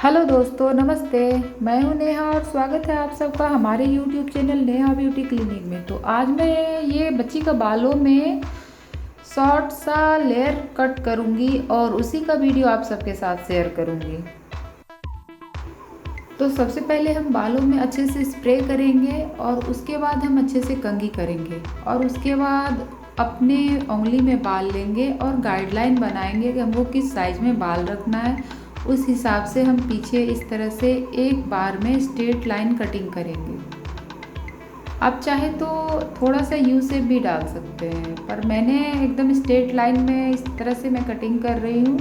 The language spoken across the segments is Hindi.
हेलो दोस्तों, नमस्ते। मैं हूं नेहा और स्वागत है आप सबका हमारे YouTube channel Neha beauty clinic में। तो आज मैं ये बच्ची का बालों में शॉर्ट सा लेयर कट करूंगी और उसी का वीडियो आप सबके साथ शेयर करूंगी। तो सबसे पहले हम बालों में अच्छे से स्प्रे करेंगे और उसके बाद हम अच्छे से कंघी करेंगे और उसके बाद अपने उंगली में बाल लेंगे और गाइडलाइन बनाएंगे कि हमको किस साइज में बाल रखना है। उस हिसाब से हम पीछे इस तरह से एक बार में स्ट्रेट लाइन कटिंग करेंगे। आप चाहे तो थोड़ा सा यू शेप भी डाल सकते हैं, पर मैंने एकदम स्ट्रेट लाइन में इस तरह से मैं कटिंग कर रही हूँ।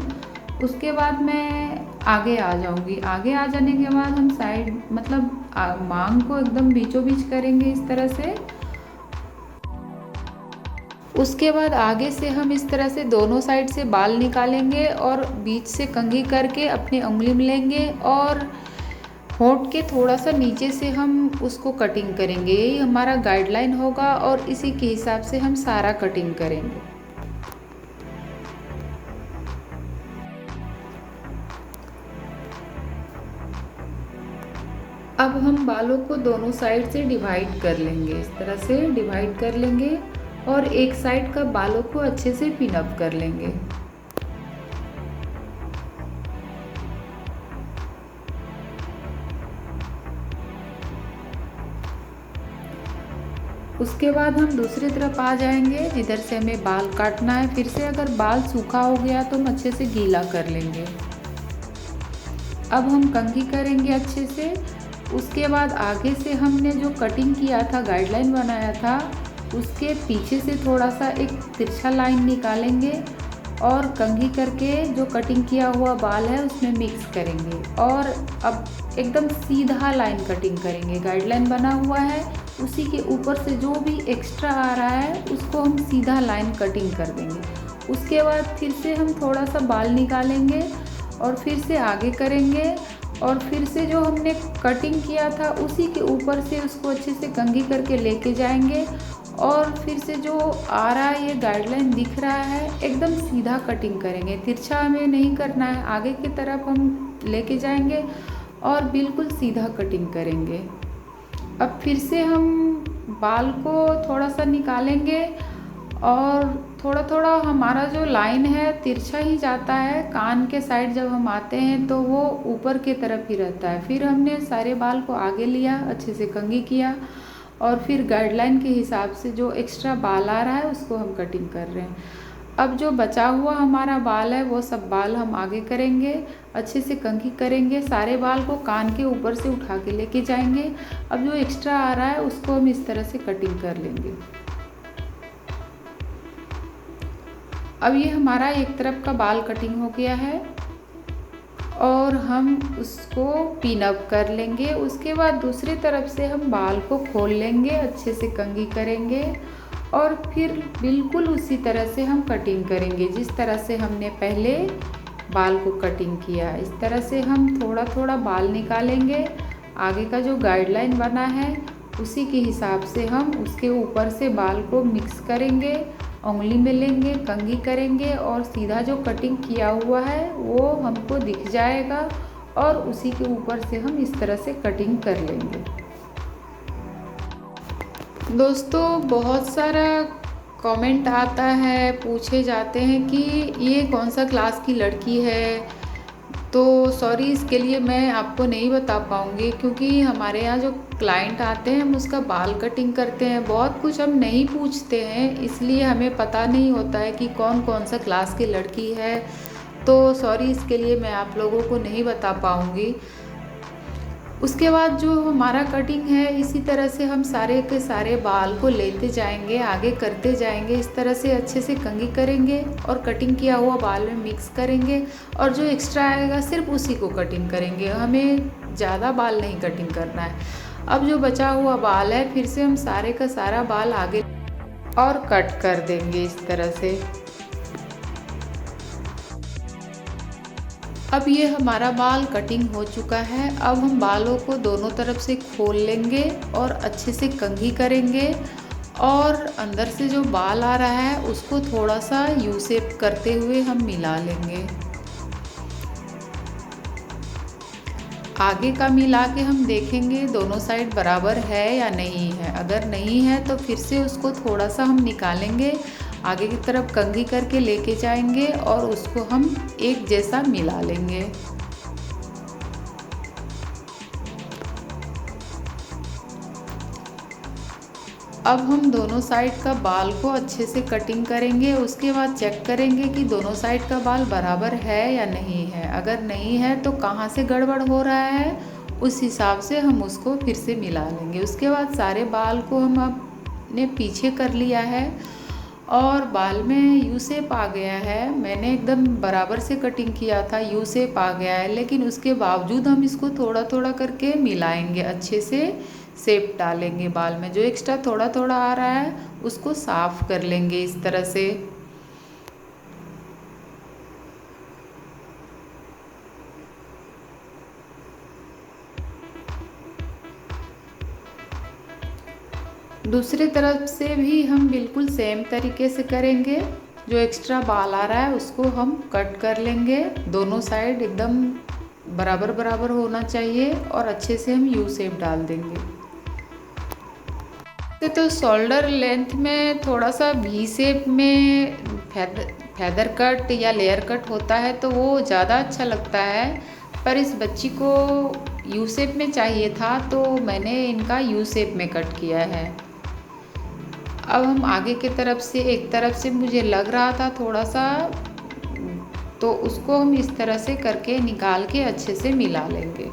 उसके बाद मैं आगे आ जाऊँगी। आगे आ जाने के बाद हम साइड मतलब मांग को एकदम बीचों बीच करेंगे इस तरह से। उसके बाद आगे से हम इस तरह से दोनों साइड से बाल निकालेंगे और बीच से कंघी करके अपनी उंगली में लेंगे और होंठ के थोड़ा सा नीचे से हम उसको कटिंग करेंगे। यही हमारा गाइडलाइन होगा और इसी के हिसाब से हम सारा कटिंग करेंगे। अब हम बालों को दोनों साइड से डिवाइड कर लेंगे, इस तरह से डिवाइड कर लेंगे और एक साइड का बालों को अच्छे से पिन अप कर लेंगे। उसके बाद हम दूसरी तरफ आ जाएंगे जिधर से हमें बाल काटना है। फिर से अगर बाल सूखा हो गया तो हम अच्छे से गीला कर लेंगे। अब हम कंघी करेंगे अच्छे से। उसके बाद आगे से हमने जो कटिंग किया था, गाइडलाइन बनाया था, उसके पीछे से थोड़ा सा एक तिरछा लाइन निकालेंगे और कंघी करके जो कटिंग किया हुआ बाल है उसमें मिक्स करेंगे और अब एकदम सीधा लाइन कटिंग करेंगे। गाइडलाइन बना हुआ है, उसी के ऊपर से जो भी एक्स्ट्रा आ रहा है उसको हम सीधा लाइन कटिंग कर देंगे। उसके बाद फिर से हम थोड़ा सा बाल निकालेंगे और फिर से आगे करेंगे और फिर से जो हमने कटिंग किया था उसी के ऊपर से उसको अच्छे से कंघी करके लेके जाएंगे और फिर से जो आ रहा है, ये गाइडलाइन दिख रहा है, एकदम सीधा कटिंग करेंगे। तिरछा हमें नहीं करना है, आगे की तरफ हम लेके जाएंगे और बिल्कुल सीधा कटिंग करेंगे। अब फिर से हम बाल को थोड़ा सा निकालेंगे और थोड़ा थोड़ा हमारा जो लाइन है तिरछा ही जाता है। कान के साइड जब हम आते हैं तो वो ऊपर की तरफ ही रहता है। फिर हमने सारे बाल को आगे लिया, अच्छे से कंघी किया और फिर गाइडलाइन के हिसाब से जो एक्स्ट्रा बाल आ रहा है उसको हम कटिंग कर रहे हैं। अब जो बचा हुआ हमारा बाल है वो सब बाल हम आगे करेंगे, अच्छे से कंघी करेंगे, सारे बाल को कान के ऊपर से उठा के लेके जाएंगे। अब जो एक्स्ट्रा आ रहा है उसको हम इस तरह से कटिंग कर लेंगे। अब ये हमारा एक तरफ का बाल कटिंग हो गया है और हम उसको पिन अप कर लेंगे। उसके बाद दूसरी तरफ से हम बाल को खोल लेंगे, अच्छे से कंघी करेंगे और फिर बिल्कुल उसी तरह से हम कटिंग करेंगे जिस तरह से हमने पहले बाल को कटिंग किया। इस तरह से हम थोड़ा थोड़ा बाल निकालेंगे। आगे का जो गाइडलाइन बना है उसी के हिसाब से हम उसके ऊपर से बाल को मिक्स करेंगे, उंगली में लेंगे, कंघी करेंगे और सीधा जो कटिंग किया हुआ है वो हमको दिख जाएगा और उसी के ऊपर से हम इस तरह से कटिंग कर लेंगे। दोस्तों, बहुत सारा कमेंट आता है, पूछे जाते हैं कि ये कौन सा क्लास की लड़की है। तो सॉरी, इसके लिए मैं आपको नहीं बता पाऊँगी क्योंकि हमारे यहाँ जो क्लाइंट आते हैं हम उसका बाल कटिंग करते हैं। बहुत कुछ हम नहीं पूछते हैं, इसलिए हमें पता नहीं होता है कि कौन कौन सा क्लास की लड़की है। तो सॉरी, इसके लिए मैं आप लोगों को नहीं बता पाऊँगी। उसके बाद जो हमारा कटिंग है, इसी तरह से हम सारे के सारे बाल को लेते जाएंगे, आगे करते जाएंगे। इस तरह से अच्छे से कंघी करेंगे और कटिंग किया हुआ बाल में मिक्स करेंगे और जो एक्स्ट्रा आएगा सिर्फ उसी को कटिंग करेंगे। हमें ज़्यादा बाल नहीं कटिंग करना है। अब जो बचा हुआ बाल है फिर से हम सारे का सारा बाल आगे और कट कर देंगे इस तरह से। अब ये हमारा बाल कटिंग हो चुका है। अब हम बालों को दोनों तरफ से खोल लेंगे और अच्छे से कंघी करेंगे और अंदर से जो बाल आ रहा है उसको थोड़ा सा यू शेप करते हुए हम मिला लेंगे। आगे का मिला के हम देखेंगे दोनों साइड बराबर है या नहीं है। अगर नहीं है तो फिर से उसको थोड़ा सा हम निकालेंगे, आगे की तरफ कंघी करके लेके जाएंगे और उसको हम एक जैसा मिला लेंगे। अब हम दोनों साइड का बाल को अच्छे से कटिंग करेंगे। उसके बाद चेक करेंगे कि दोनों साइड का बाल बराबर है या नहीं है। अगर नहीं है तो कहाँ से गड़बड़ हो रहा है, उस हिसाब से हम उसको फिर से मिला लेंगे। उसके बाद सारे बाल को हम अपने पीछे कर लिया है और बाल में यू शेप आ गया है। मैंने एकदम बराबर से कटिंग किया था, यू शेप आ गया है, लेकिन उसके बावजूद हम इसको थोड़ा थोड़ा करके मिलाएंगे, अच्छे से शेप डालेंगे बाल में। जो एक्स्ट्रा थोड़ा थोड़ा आ रहा है उसको साफ कर लेंगे इस तरह से। दूसरी तरफ से भी हम बिल्कुल सेम तरीके से करेंगे। जो एक्स्ट्रा बाल आ रहा है उसको हम कट कर लेंगे। दोनों साइड एकदम बराबर बराबर होना चाहिए और अच्छे से हम यू शेप डाल देंगे। तो शोल्डर लेंथ में थोड़ा सा वी शेप में फेदर कट या लेयर कट होता है तो वो ज़्यादा अच्छा लगता है, पर इस बच्ची को यू शेप में चाहिए था तो मैंने इनका यू शेप में कट किया है। अब हम आगे की तरफ से, एक तरफ से मुझे लग रहा था थोड़ा सा, तो उसको हम इस तरह से करके निकाल के अच्छे से मिला लेंगे।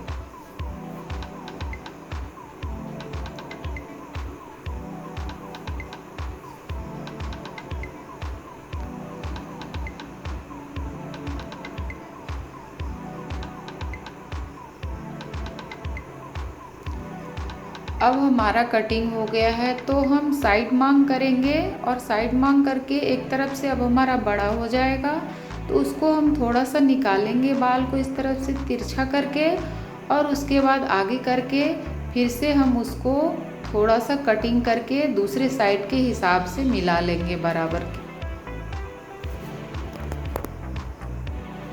अब हमारा कटिंग हो गया है तो हम साइड मांग करेंगे और साइड मांग करके एक तरफ से अब हमारा बड़ा हो जाएगा तो उसको हम थोड़ा सा निकालेंगे बाल को इस तरफ से तिरछा करके, और उसके बाद आगे करके फिर से हम उसको थोड़ा सा कटिंग करके दूसरे साइड के हिसाब से मिला लेंगे बराबर के।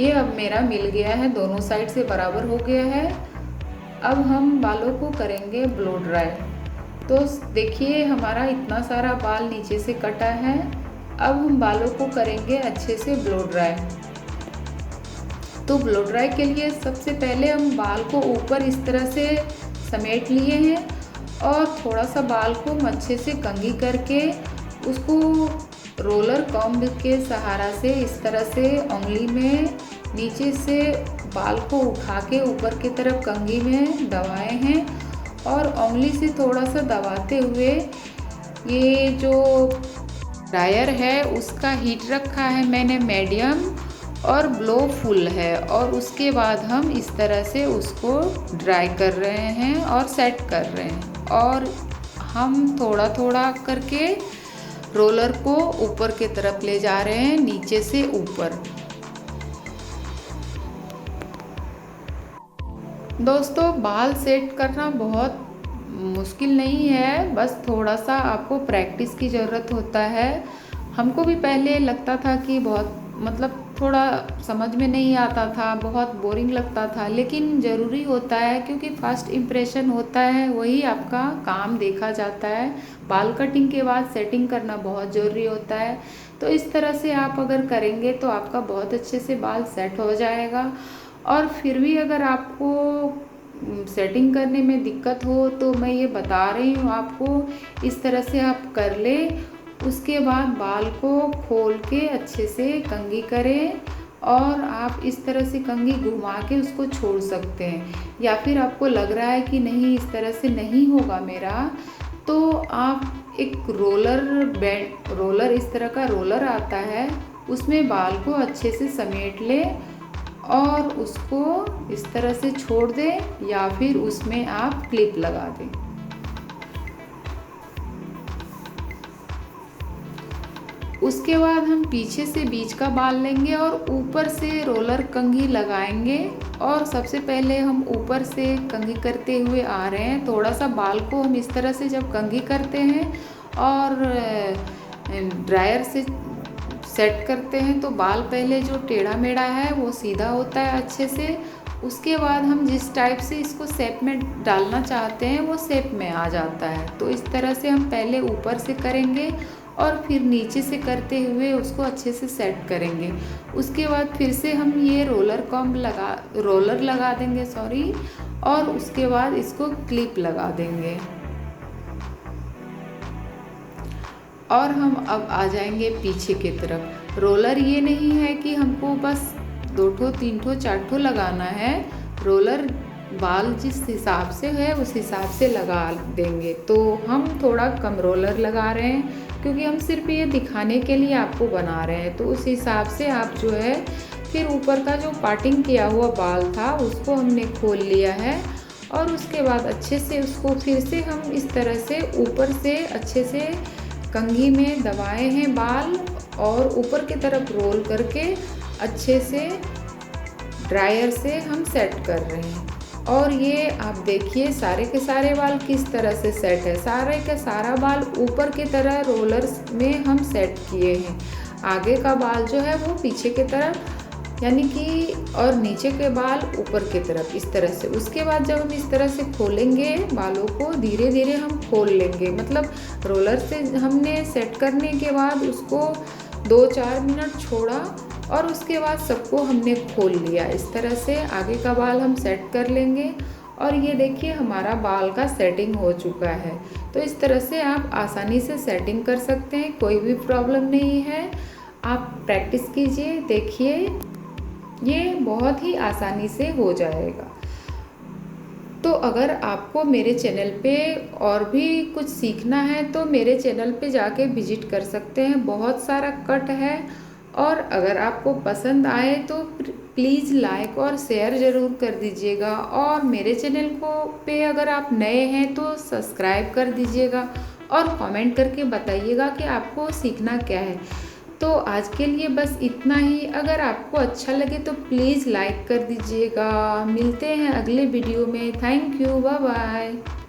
ये अब मेरा मिल गया है, दोनों साइड से बराबर हो गया है। अब हम बालों को करेंगे ब्लो ड्राई। तो देखिए हमारा इतना सारा बाल नीचे से कटा है। अब हम बालों को करेंगे अच्छे से ब्लो ड्राई। तो ब्लो ड्राई के लिए सबसे पहले हम बाल को ऊपर इस तरह से समेट लिए हैं और थोड़ा सा बाल को हम अच्छे से कंघी करके उसको रोलर कॉम्ब के सहारा से इस तरह से उंगली में नीचे से बाल को उठा के ऊपर की तरफ कंघी में दबाए हैं और उंगली से थोड़ा सा दबाते हुए ये जो ड्रायर है उसका हीट रखा है मैंने मीडियम और ब्लो फुल है, और उसके बाद हम इस तरह से उसको ड्राई कर रहे हैं और सेट कर रहे हैं। और हम थोड़ा थोड़ा करके रोलर को ऊपर की तरफ ले जा रहे हैं, नीचे से ऊपर। दोस्तों बाल सेट करना बहुत मुश्किल नहीं है, बस थोड़ा सा आपको प्रैक्टिस की ज़रूरत होता है। हमको भी पहले लगता था कि बहुत थोड़ा समझ में नहीं आता था, बहुत बोरिंग लगता था, लेकिन ज़रूरी होता है क्योंकि फर्स्ट इम्प्रेशन होता है वही आपका काम देखा जाता है। बाल कटिंग के बाद सेटिंग करना बहुत ज़रूरी होता है। तो इस तरह से आप अगर करेंगे तो आपका बहुत अच्छे से बाल सेट हो जाएगा। और फिर भी अगर आपको सेटिंग करने में दिक्कत हो तो मैं ये बता रही हूँ आपको, इस तरह से आप कर लें। उसके बाद बाल को खोल के अच्छे से कंघी करें और आप इस तरह से कंघी घुमा के उसको छोड़ सकते हैं। या फिर आपको लग रहा है कि नहीं इस तरह से नहीं होगा मेरा, तो आप एक रोलर इस तरह का रोलर आता है, उसमें बाल को अच्छे से समेट लें और उसको इस तरह से छोड़ दें या फिर उसमें आप क्लिप लगा दें। उसके बाद हम पीछे से बीच का बाल लेंगे और ऊपर से रोलर कंघी लगाएंगे। और सबसे पहले हम ऊपर से कंघी करते हुए आ रहे हैं। थोड़ा सा बाल को हम इस तरह से जब कंघी करते हैं और ड्रायर से सेट करते हैं तो बाल पहले जो टेढ़ा मेढ़ा है वो सीधा होता है अच्छे से, उसके बाद हम जिस टाइप से इसको शेप में डालना चाहते हैं वो शेप में आ जाता है। तो इस तरह से हम पहले ऊपर से करेंगे और फिर नीचे से करते हुए उसको अच्छे से सेट करेंगे। उसके बाद फिर से हम ये रोलर लगा देंगे और उसके बाद इसको क्लिप लगा देंगे। और हम अब आ जाएंगे पीछे की तरफ। रोलर ये नहीं है कि हमको बस 2 ठो 3 ठो 4 ठो लगाना है, रोलर बाल जिस हिसाब से है उस हिसाब से लगा देंगे। तो हम थोड़ा कम रोलर लगा रहे हैं क्योंकि हम सिर्फ ये दिखाने के लिए आपको बना रहे हैं। तो उस हिसाब से आप जो है फिर ऊपर का जो पार्टिंग किया हुआ बाल था उसको हमने खोल लिया है और उसके बाद अच्छे से उसको फिर से हम इस तरह से ऊपर से अच्छे से कंघी में दबाए हैं बाल और ऊपर की तरफ रोल करके अच्छे से ड्रायर से हम सेट कर रहे हैं। और ये आप देखिए सारे के सारे बाल किस तरह से सेट है। सारे का सारा बाल ऊपर की तरह रोलर्स में हम सेट किए हैं। आगे का बाल जो है वो पीछे की तरफ यानी कि और नीचे के बाल ऊपर की तरफ इस तरह से। उसके बाद जब हम इस तरह से खोलेंगे बालों को धीरे धीरे हम खोल लेंगे, मतलब रोलर से हमने सेट करने के बाद उसको 2-4 मिनट छोड़ा और उसके बाद सबको हमने खोल लिया। इस तरह से आगे का बाल हम सेट कर लेंगे और ये देखिए हमारा बाल का सेटिंग हो चुका है। तो इस तरह से आप आसानी से सेटिंग कर सकते हैं, कोई भी प्रॉब्लम नहीं है। आप प्रैक्टिस कीजिए, देखिए ये बहुत ही आसानी से हो जाएगा। तो अगर आपको मेरे चैनल पे और भी कुछ सीखना है तो मेरे चैनल पे जाके विजिट कर सकते हैं, बहुत सारा कट है। और अगर आपको पसंद आए तो प्लीज़ लाइक और शेयर ज़रूर कर दीजिएगा। और मेरे चैनल पे अगर आप नए हैं तो सब्सक्राइब कर दीजिएगा और कमेंट करके बताइएगा कि आपको सीखना क्या है। तो आज के लिए बस इतना ही। अगर आपको अच्छा लगे तो प्लीज़ लाइक कर दीजिएगा। मिलते हैं अगले वीडियो में। Thank you, bye bye.